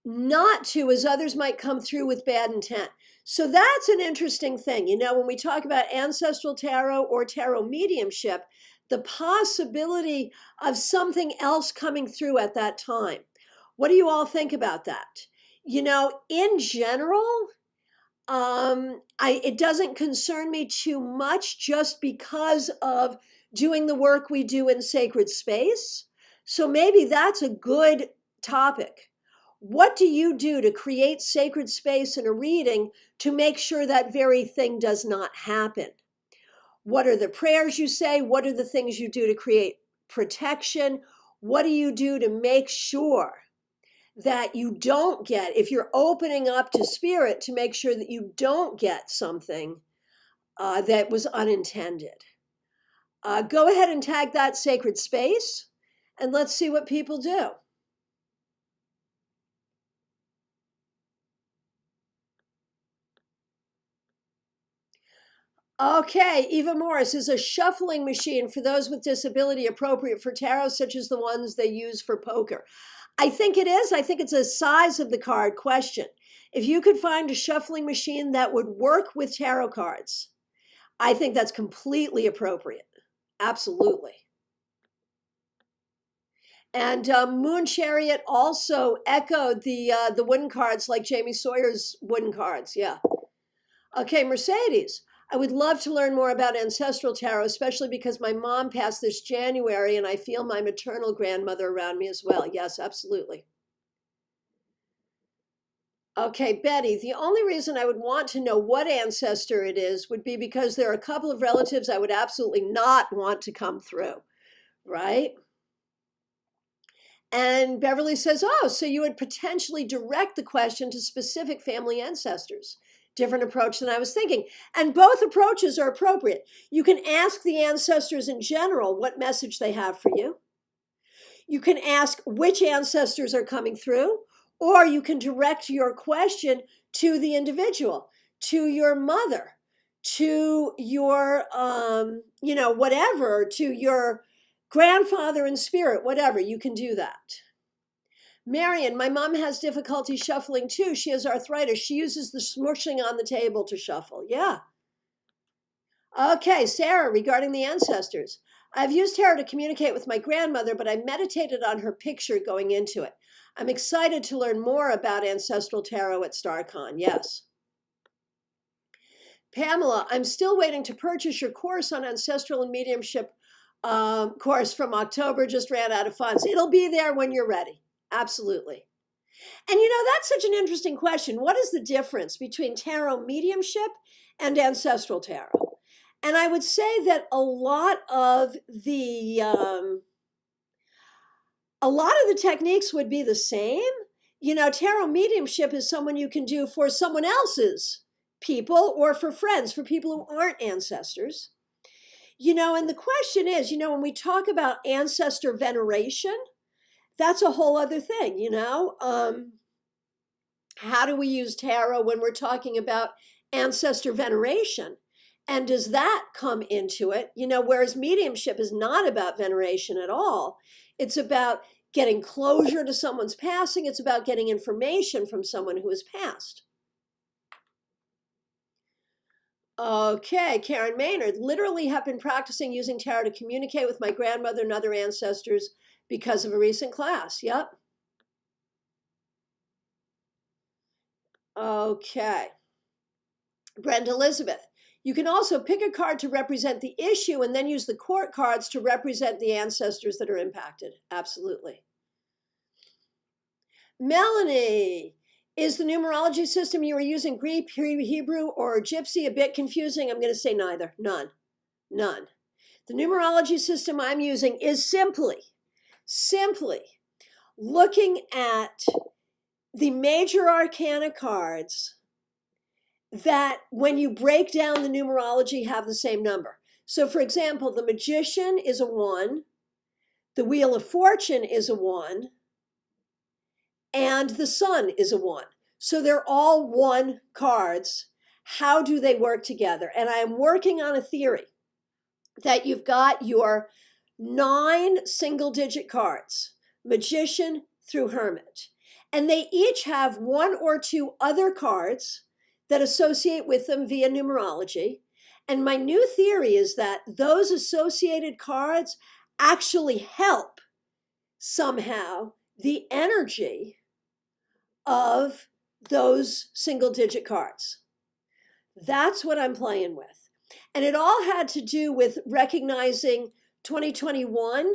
not to, as others might come through with bad intent. So that's an interesting thing. You know, when we talk about ancestral tarot or tarot mediumship, the possibility of something else coming through at that time. What do you all think about that? You know, in general, it doesn't concern me too much just because of doing the work we do in sacred space. So maybe that's a good topic. What do you do to create sacred space in a reading to make sure that very thing does not happen? What are the prayers you say? What are the things you do to create protection? What do you do to make sure that you don't get, if you're opening up to spirit, to make sure that you don't get something that was unintended? Go ahead and tag that sacred space, and let's see what people do. Okay, Eva Morris, is a shuffling machine for those with disability appropriate for tarot, such as the ones they use for poker? I think it is. I think it's a size of the card question. If you could find a shuffling machine that would work with tarot cards, I think that's completely appropriate. Absolutely. And Moon Chariot also echoed the wooden cards like Jamie Sawyer's wooden cards. Yeah. Okay, Mercedes. I would love to learn more about ancestral tarot, especially because my mom passed this January and I feel my maternal grandmother around me as well. Yes, absolutely. Okay, Betty, the only reason I would want to know what ancestor it is would be because there are a couple of relatives I would absolutely not want to come through, right? And Beverly says, oh, so you would potentially direct the question to specific family ancestors. Different approach than I was thinking. And both approaches are appropriate. You can ask the ancestors in general what message they have for you. You can ask which ancestors are coming through, or you can direct your question to the individual, to your mother, to your, whatever, to your grandfather in spirit, whatever. You can do that. Marion, my mom has difficulty shuffling too. She has arthritis. She uses the smushing on the table to shuffle. Yeah. Okay, Sarah, regarding the ancestors. I've used tarot to communicate with my grandmother, but I meditated on her picture going into it. I'm excited to learn more about ancestral tarot at StarCon. Yes. Pamela, I'm still waiting to purchase your course on ancestral and mediumship course from October. Just ran out of funds. It'll be there when you're ready. Absolutely. And that's such an interesting question. What is the difference between tarot mediumship and ancestral tarot? And I would say that a lot of the techniques would be the same. Tarot mediumship is someone you can do for someone else's people or for friends, for people who aren't ancestors. And the question is, when we talk about ancestor veneration, that's a whole other thing, how do we use tarot when we're talking about ancestor veneration? And does that come into it? Whereas mediumship is not about veneration at all. It's about getting closure to someone's passing. It's about getting information from someone who has passed. Okay, Karen Maynard, literally have been practicing using tarot to communicate with my grandmother and other ancestors because of a recent class. Yep. Okay. Brenda Elizabeth, you can also pick a card to represent the issue and then use the court cards to represent the ancestors that are impacted. Absolutely. Melanie, is the numerology system you were using Greek, Hebrew, or Gypsy a bit confusing? I'm going to say neither. None. The numerology system I'm using is simply looking at the major arcana cards that when you break down the numerology have the same number. So for example, the Magician is a 1, the Wheel of Fortune is a 1, and the Sun is a 1. So they're all 1 cards. How do they work together? And I am working on a theory that you've got your 9 single-digit cards, Magician through Hermit, and they each have 1 or 2 other cards that associate with them via numerology. And my new theory is that those associated cards actually help somehow the energy of those single digit cards. That's what I'm playing with. And it all had to do with recognizing 2021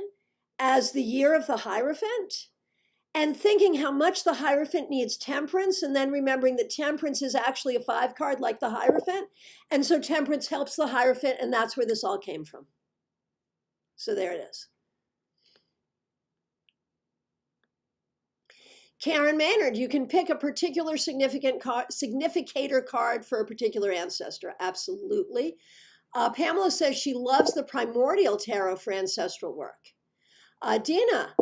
as the year of the Hierophant and thinking how much the Hierophant needs temperance, and then remembering that temperance is actually a 5 card like the Hierophant. And so temperance helps the Hierophant, and that's where this all came from. So there it is. Karen Maynard, you can pick a particular significator card for a particular ancestor. Absolutely. Pamela says she loves the primordial tarot for ancestral work. Dina,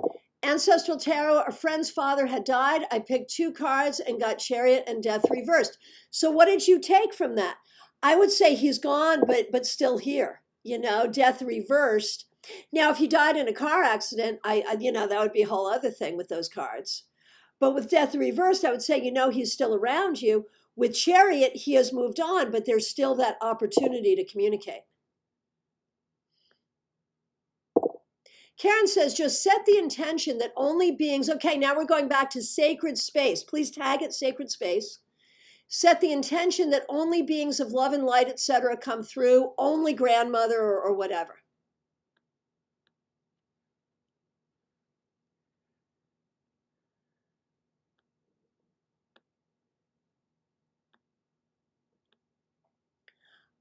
ancestral tarot, a friend's father had died. I picked 2 cards and got Chariot and Death reversed. So what did you take from that? I would say he's gone, but still here. Death reversed. Now, if he died in a car accident, that would be a whole other thing with those cards. But with Death reversed, I would say, he's still around you. With Chariot, he has moved on, but there's still that opportunity to communicate. Karen says, just set the intention that only beings, okay, now we're going back to sacred space. Please tag it sacred space. Set the intention that only beings of love and light, etc., come through, only grandmother or whatever.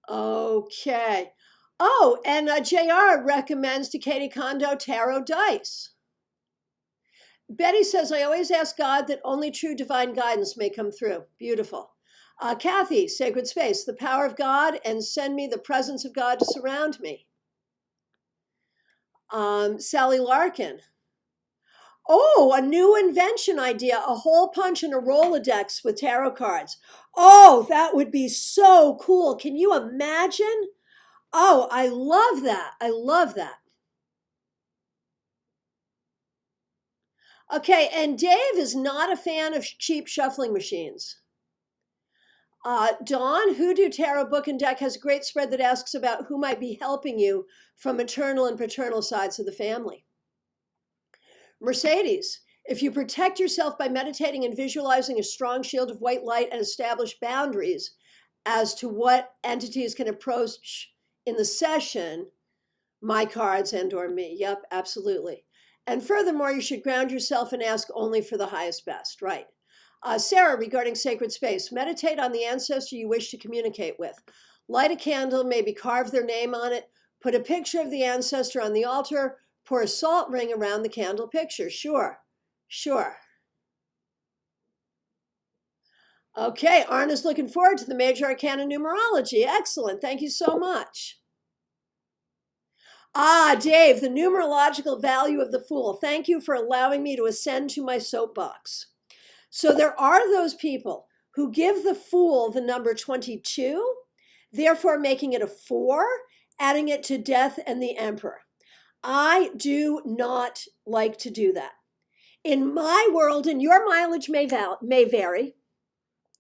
Okay. Oh, and JR recommends to Katie Kondo tarot dice. Betty says, I always ask God that only true divine guidance may come through. Beautiful. Kathy, sacred space, the power of God, and send me the presence of God to surround me. Sally Larkin. Oh, a new invention idea, a hole punch and a Rolodex with tarot cards. Oh, that would be so cool. Can you imagine? Oh, I love that. I love that. Okay, and Dave is not a fan of cheap shuffling machines. Dawn, Hoodoo Tarot Book and Deck has a great spread that asks about who might be helping you from maternal and paternal sides of the family. Mercedes, if you protect yourself by meditating and visualizing a strong shield of white light and establish boundaries as to what entities can approach in the session, my cards and or me. Yep, absolutely. And furthermore, you should ground yourself and ask only for the highest best, right? Sarah, regarding sacred space, meditate on the ancestor you wish to communicate with. Light a candle, maybe carve their name on it, put a picture of the ancestor on the altar, pour a salt ring around the candle picture. Sure. Okay, Arna's looking forward to the Major Arcana numerology. Excellent. Thank you so much. Dave, the numerological value of the Fool. Thank you for allowing me to ascend to my soapbox. So there are those people who give the Fool the number 22, therefore making it a 4, adding it to Death and the Emperor. I do not like to do that. In my world, and your mileage may vary,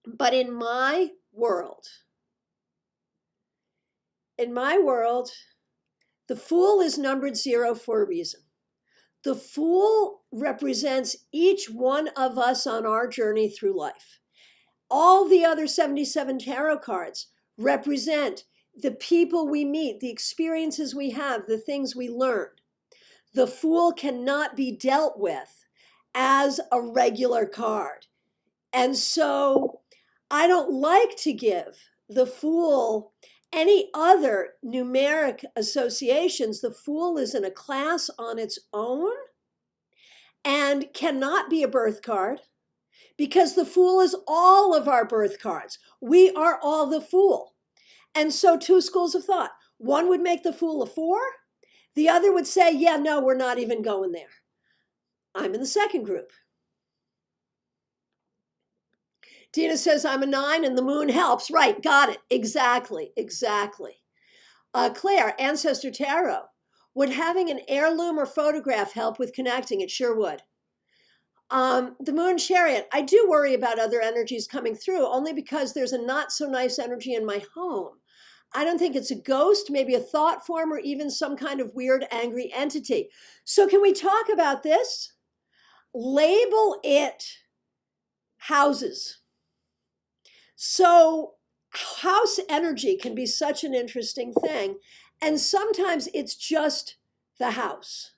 but in my world, the Fool is numbered 0 for a reason. The Fool represents each one of us on our journey through life. All the other 77 tarot cards represent the people we meet, the experiences we have, the things we learn. The Fool cannot be dealt with as a regular card. And so I don't like to give the Fool any other numeric associations. The Fool is in a class on its own and cannot be a birth card because the Fool is all of our birth cards. We are all the Fool. And so 2 schools of thought. One would make the Fool a 4. The other would say, yeah, no, we're not even going there. I'm in the second group. Dina says, I'm a 9 and the moon helps. Right, got it. Exactly. Claire, Ancestor Tarot. Would having an heirloom or photograph help with connecting? It sure would. The Moon Chariot. I do worry about other energies coming through, only because there's a not so nice energy in my home. I don't think it's a ghost, maybe a thought form, or even some kind of weird, angry entity. So can we talk about this? Label it houses. So house energy can be such an interesting thing. And sometimes it's just the house.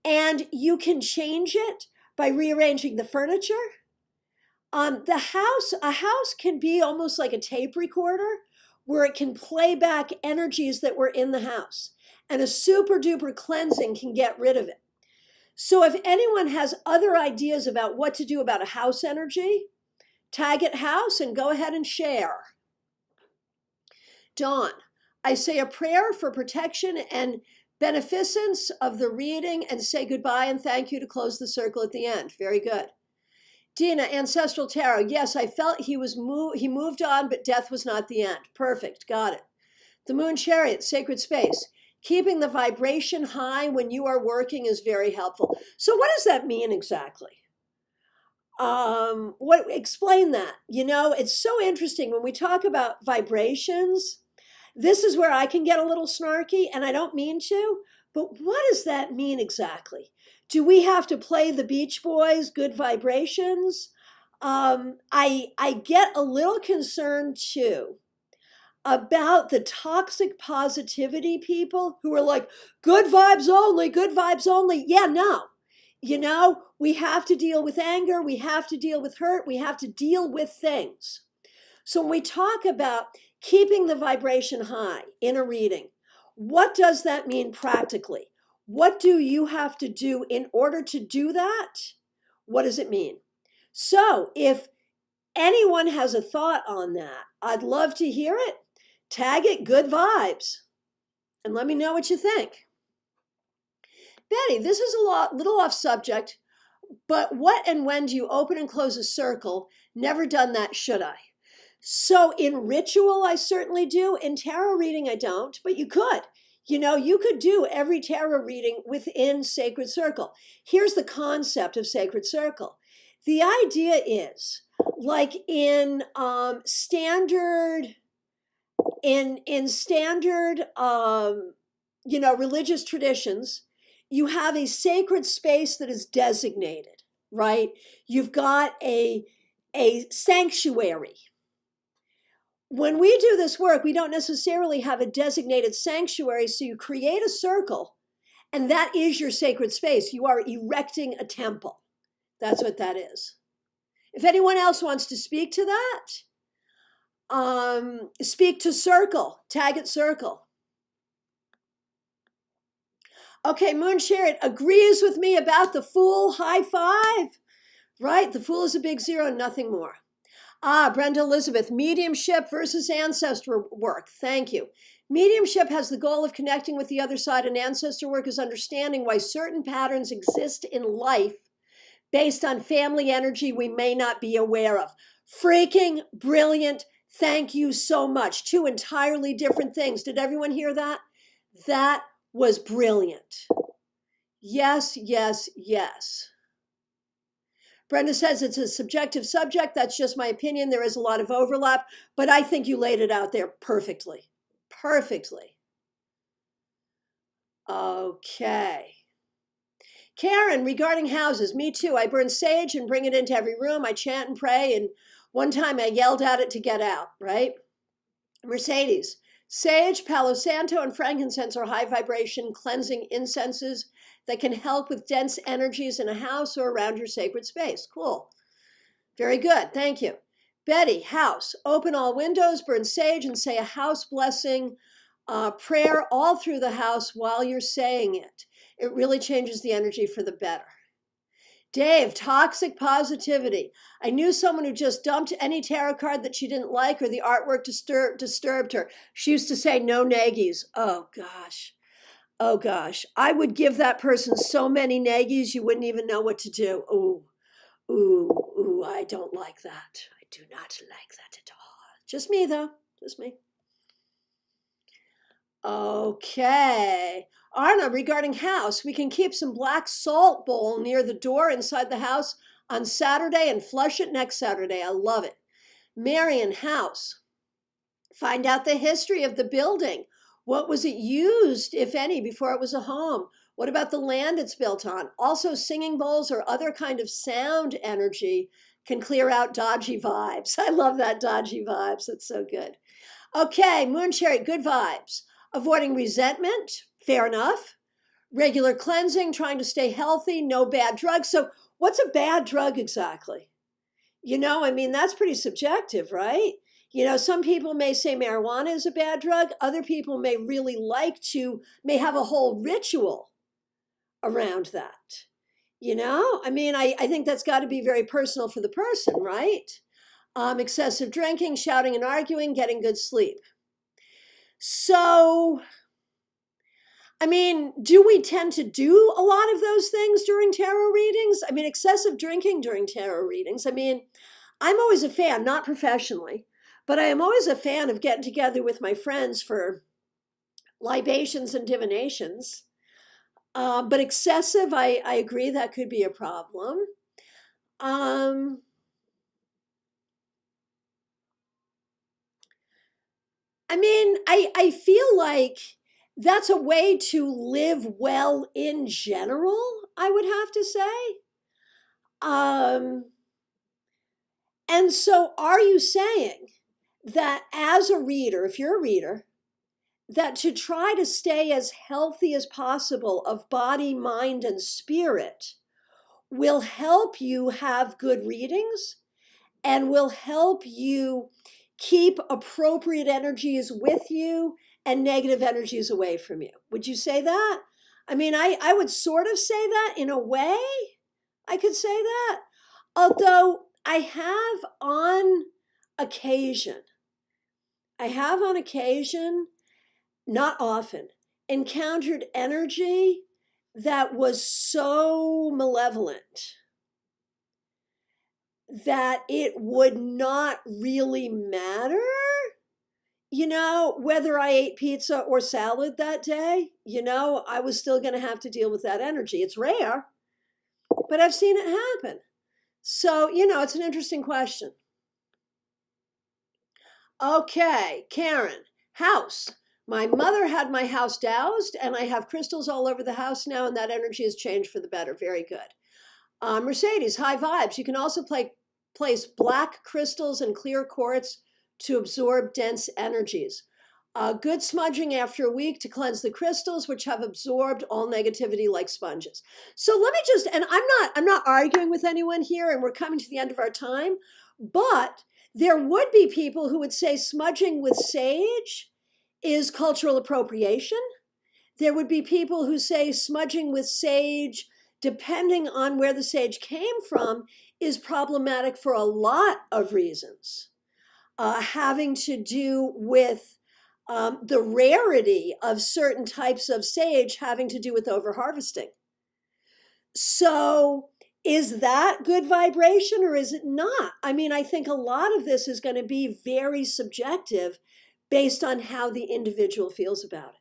And you can change it by rearranging the furniture. A house can be almost like a tape recorder where it can play back energies that were in the house. And a super duper cleansing can get rid of it. So if anyone has other ideas about what to do about a house energy, tag it house and go ahead and share. Dawn, I say a prayer for protection and beneficence of the reading and say goodbye and thank you to close the circle at the end. Very good. Dina, Ancestral Tarot. Yes, I felt he moved on, but death was not the end. Perfect. Got it. The Moon Chariot, Sacred Space. Keeping the vibration high when you are working is very helpful. So what does that mean exactly? Explain that. You know, it's so interesting when we talk about vibrations. This is where I can get a little snarky, and I don't mean to, But what does that mean exactly? Do we have to play the Beach Boys, Good Vibrations? I get a little concerned too about the toxic positivity people who are like, good vibes only, good vibes only. Yeah, no. We have to deal with anger, we have to deal with hurt, we have to deal with things. So when we talk about keeping the vibration high in a reading, what does that mean practically? What do you have to do in order to do that? What does it mean? So if anyone has a thought on that, I'd love to hear it. Tag it good vibes and let me know what you think. Betty, this is little off subject, but what and when do you open and close a circle? Never done that, should I? So in ritual, I certainly do. In tarot reading, I don't, but you could. You could do every tarot reading within Sacred Circle. Here's the concept of Sacred Circle. The idea is, like in standard religious traditions, you have a sacred space that is designated, right? You've got a sanctuary. When we do this work, we don't necessarily have a designated sanctuary, so you create a circle, and that is your sacred space. You are erecting a temple. That's what that is. If anyone else wants to speak to that, speak to circle, tag it circle. Okay, Moon Sherrod agrees with me about the Fool. High five. Right, the Fool is a big zero, nothing more. Brenda Elizabeth, mediumship versus ancestor work. Thank you. Mediumship has the goal of connecting with the other side, and ancestor work is understanding why certain patterns exist in life based on family energy we may not be aware of. Freaking brilliant. Thank you so much. Two entirely different things. Did everyone hear that? That was brilliant. Yes, yes, yes. Brenda says it's a subjective subject. That's just my opinion. There is a lot of overlap, but I think you laid it out there perfectly. Perfectly. Okay. Karen, regarding houses, me too. I burn sage and bring it into every room. I chant and pray, and one time I yelled at it to get out, right? Mercedes, sage, Palo Santo, and frankincense are high vibration cleansing incenses that can help with dense energies in a house or around your sacred space. Cool. Very good. Thank you. Betty, house. Open all windows, burn sage, and say a house blessing prayer all through the house while you're saying it. It really changes the energy for the better. Dave, toxic positivity. I knew someone who just dumped any tarot card that she didn't like or the artwork disturbed her. She used to say no naggies. Oh, gosh. Oh, gosh. I would give that person so many naggies you wouldn't even know what to do. Ooh, I don't like that. I do not like that at all. Just me, though. Just me. Okay. Arna, regarding house, we can keep some black salt bowl near the door inside the house on Saturday and flush it next Saturday. I love it. Marion, house. Find out the history of the building. What was it used, if any, before it was a home? What about the land it's built on? Also, singing bowls or other kind of sound energy can clear out dodgy vibes. I love that, dodgy vibes. That's so good. Okay, Moon Cherry, good vibes. Avoiding resentment, fair enough. Regular cleansing, trying to stay healthy, no bad drugs. So what's a bad drug exactly? That's pretty subjective, right? Some people may say marijuana is a bad drug. Other people may really may have a whole ritual around that. I think that's got to be very personal for the person, right? Excessive drinking, shouting and arguing, getting good sleep. So, do we tend to do a lot of those things during tarot readings? Excessive drinking during tarot readings. I'm always a fan, not professionally, but I am always a fan of getting together with my friends for libations and divinations. But excessive, I agree that could be a problem. I feel like that's a way to live well in general, I would have to say. And so are you saying that as a reader, if you're a reader, that to try to stay as healthy as possible of body, mind, and spirit will help you have good readings and will help you keep appropriate energies with you and negative energies away from you? Would you say that? I mean, I would sort of say that in a way. I could say that. Although occasion, I have on occasion, not often, encountered energy that was so malevolent that it would not really matter, whether I ate pizza or salad that day. I was still going to have to deal with that energy. It's rare, but I've seen it happen. So, it's an interesting question. Okay, Karen, house. My mother had my house doused, and I have crystals all over the house now, and that energy has changed for the better. Very good. Mercedes, high vibes. You can also place black crystals and clear quartz to absorb dense energies. Good smudging after a week to cleanse the crystals, which have absorbed all negativity like sponges. So let me just, and I'm not arguing with anyone here, and we're coming to the end of our time, but there would be people who would say smudging with sage is cultural appropriation. There would be people who say smudging with sage, depending on where the sage came from, is problematic for a lot of reasons, having to do with the rarity of certain types of sage, having to do with overharvesting. So is that good vibration or is it not? I mean, I think a lot of this is going to be very subjective based on how the individual feels about it.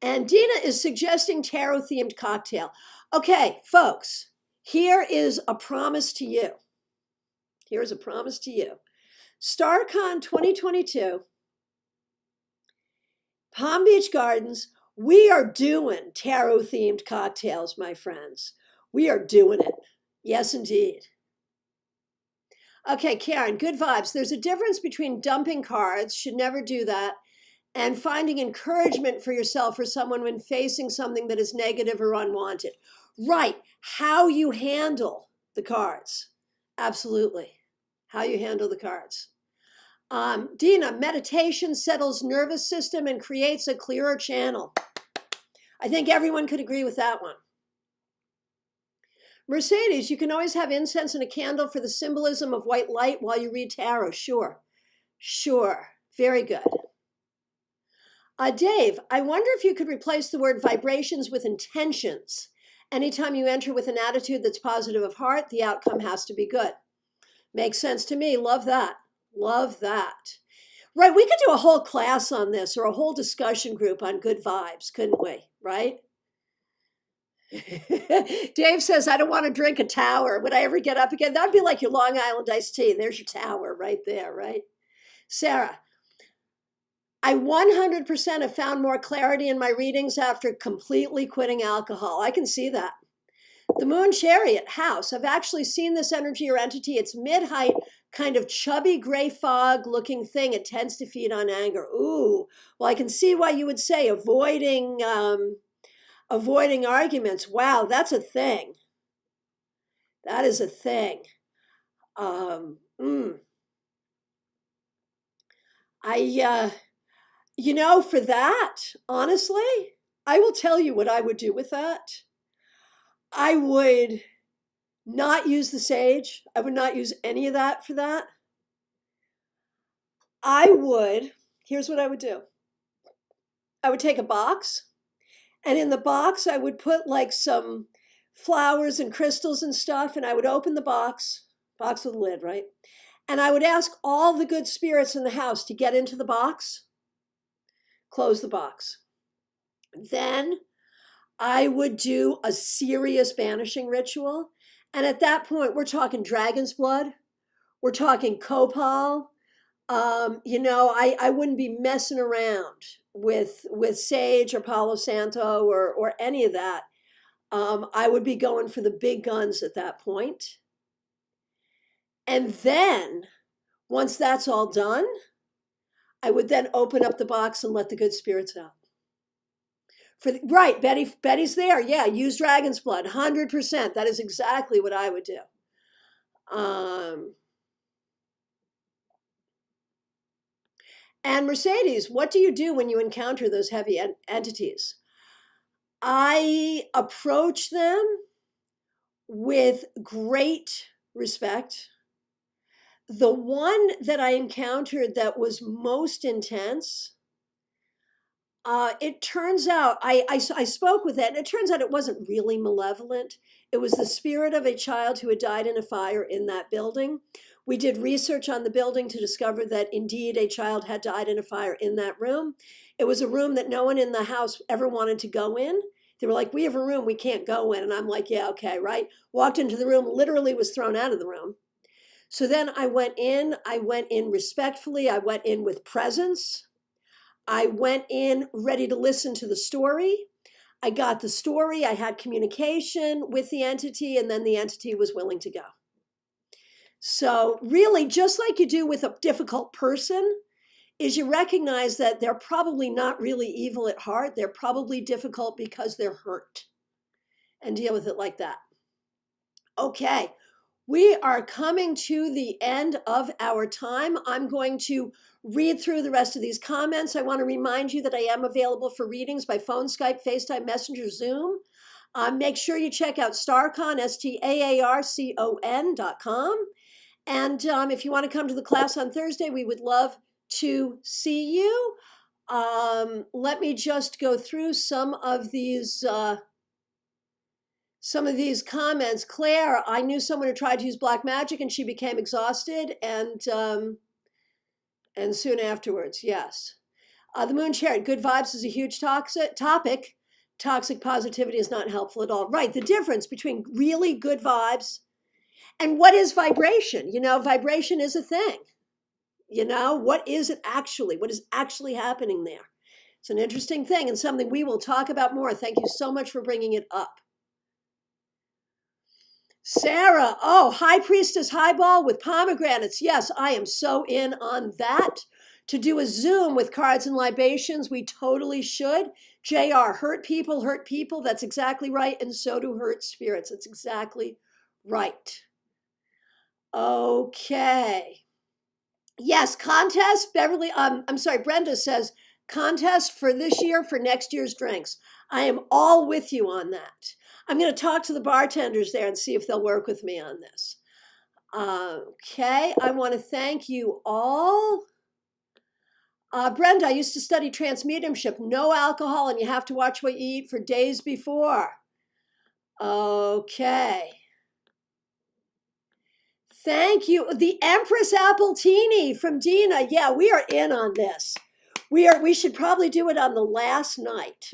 And Dina is suggesting tarot-themed cocktail. Okay, folks, here is a promise to you. Here's a promise to you. StarCon 2022, Palm Beach Gardens, we are doing tarot-themed cocktails, my friends. We are doing it. Yes, indeed. Okay, Karen, good vibes. There's a difference between dumping cards, should never do that, and finding encouragement for yourself or someone when facing something that is negative or unwanted. Right, how you handle the cards. Absolutely, how you handle the cards. Dina, meditation settles nervous system and creates a clearer channel. I think everyone could agree with that one. Mercedes, you can always have incense and a candle for the symbolism of white light while you read tarot. Sure, very good. Dave, I wonder if you could replace the word vibrations with intentions. Anytime you enter with an attitude that's positive of heart, the outcome has to be good. Makes sense to me. Love that. Love that. Right, we could do a whole class on this or a whole discussion group on good vibes, couldn't we? Right? Dave says, I don't want to drink a tower. Would I ever get up again? That'd be like your Long Island iced tea. There's your tower right there, right? Sarah, I 100% have found more clarity in my readings after completely quitting alcohol. I can see that. The Moon Chariot house. I've actually seen this energy or entity. It's mid-height, kind of chubby gray fog looking thing. It tends to feed on anger. Ooh, well, I can see why you would say avoiding arguments. Wow, that's a thing. That is a thing. For that, honestly, I will tell you what I would do with that. I would not use the sage. I would not use any of that for that. Here's what I would do. I would take a box, and in the box, I would put like some flowers and crystals and stuff, and I would open the box with a lid, right? And I would ask all the good spirits in the house to get into the box, close the box. Then I would do a serious banishing ritual. And at that point, we're talking dragon's blood. We're talking copal. I wouldn't be messing around with sage or Palo Santo or any of that. I would be going for the big guns at that point. And then once that's all done, I would then open up the box and let the good spirits out. Right, Betty's there. Yeah, use dragon's blood, 100%. That is exactly what I would do. And Mercedes, what do you do when you encounter those heavy entities? I approach them with great respect. The one that I encountered that was most intense, it turns out I spoke with it, and it turns out it wasn't really malevolent. It was the spirit of a child who had died in a fire in that building. We did research on the building to discover that indeed a child had died in a fire in that room. It was a room that no one in the house ever wanted to go in. They were like, we have a room we can't go in. And I'm like, yeah, okay, right. Walked into the room, literally was thrown out of the room. So then I went in respectfully. I went in with presence. I went in ready to listen to the story. I got the story. I had communication with the entity, and then the entity was willing to go. So really, just like you do with a difficult person, is you recognize that they're probably not really evil at heart. They're probably difficult because they're hurt, and deal with it like that. Okay, we are coming to the end of our time. I'm going to read through the rest of these comments. I want to remind you that I am available for readings by phone, Skype, FaceTime, Messenger, Zoom. Make sure you check out StarCon, STAARCON.com. And if you want to come to the class on Thursday, we would love to see you. Let me just go through some of these comments. Claire, I knew someone who tried to use black magic and she became exhausted, and soon afterwards, yes. The moon shared, good vibes is a huge topic. Toxic positivity is not helpful at all. Right, the difference between really good vibes and what is vibration? Vibration is a thing. What is it actually? What is actually happening there? It's an interesting thing and something we will talk about more. Thank you so much for bringing it up. Sarah, High Priestess Highball with pomegranates. Yes, I am so in on that. To do a Zoom with cards and libations, we totally should. JR, hurt people. That's exactly right. And so do hurt spirits. That's exactly right. Okay. Yes, contest. Brenda says contest for this year for next year's drinks. I am all with you on that. I'm going to talk to the bartenders there and see if they'll work with me on this. Okay, I want to thank you all. Brenda, I used to study trance mediumship, no alcohol, and you have to watch what you eat for days before. Okay. Thank you. The Empress Appletini from Dina. Yeah, we are in on this. We should probably do it on the last night.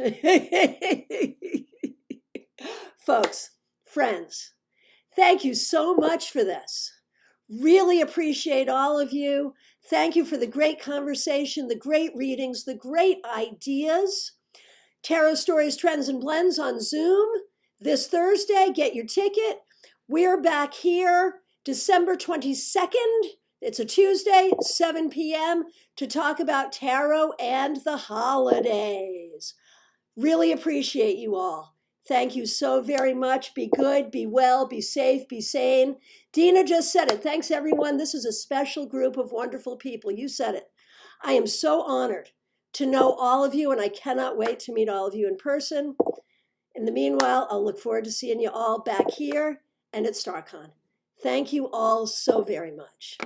Folks, friends, thank you so much for this. Really appreciate all of you. Thank you for the great conversation, the great readings, the great ideas. Tarot Stories, Trends, and Blends on Zoom this Thursday. Get your ticket. We're back here December 22nd. It's a Tuesday, 7 p.m. to talk about tarot and the holidays. Really appreciate you all. Thank you so very much. Be good, be well, be safe, be sane. Dina just said it. Thanks, everyone. This is a special group of wonderful people. You said it. I am so honored to know all of you, and I cannot wait to meet all of you in person. In the meanwhile, I'll look forward to seeing you all back here and at StarCon. Thank you all so very much.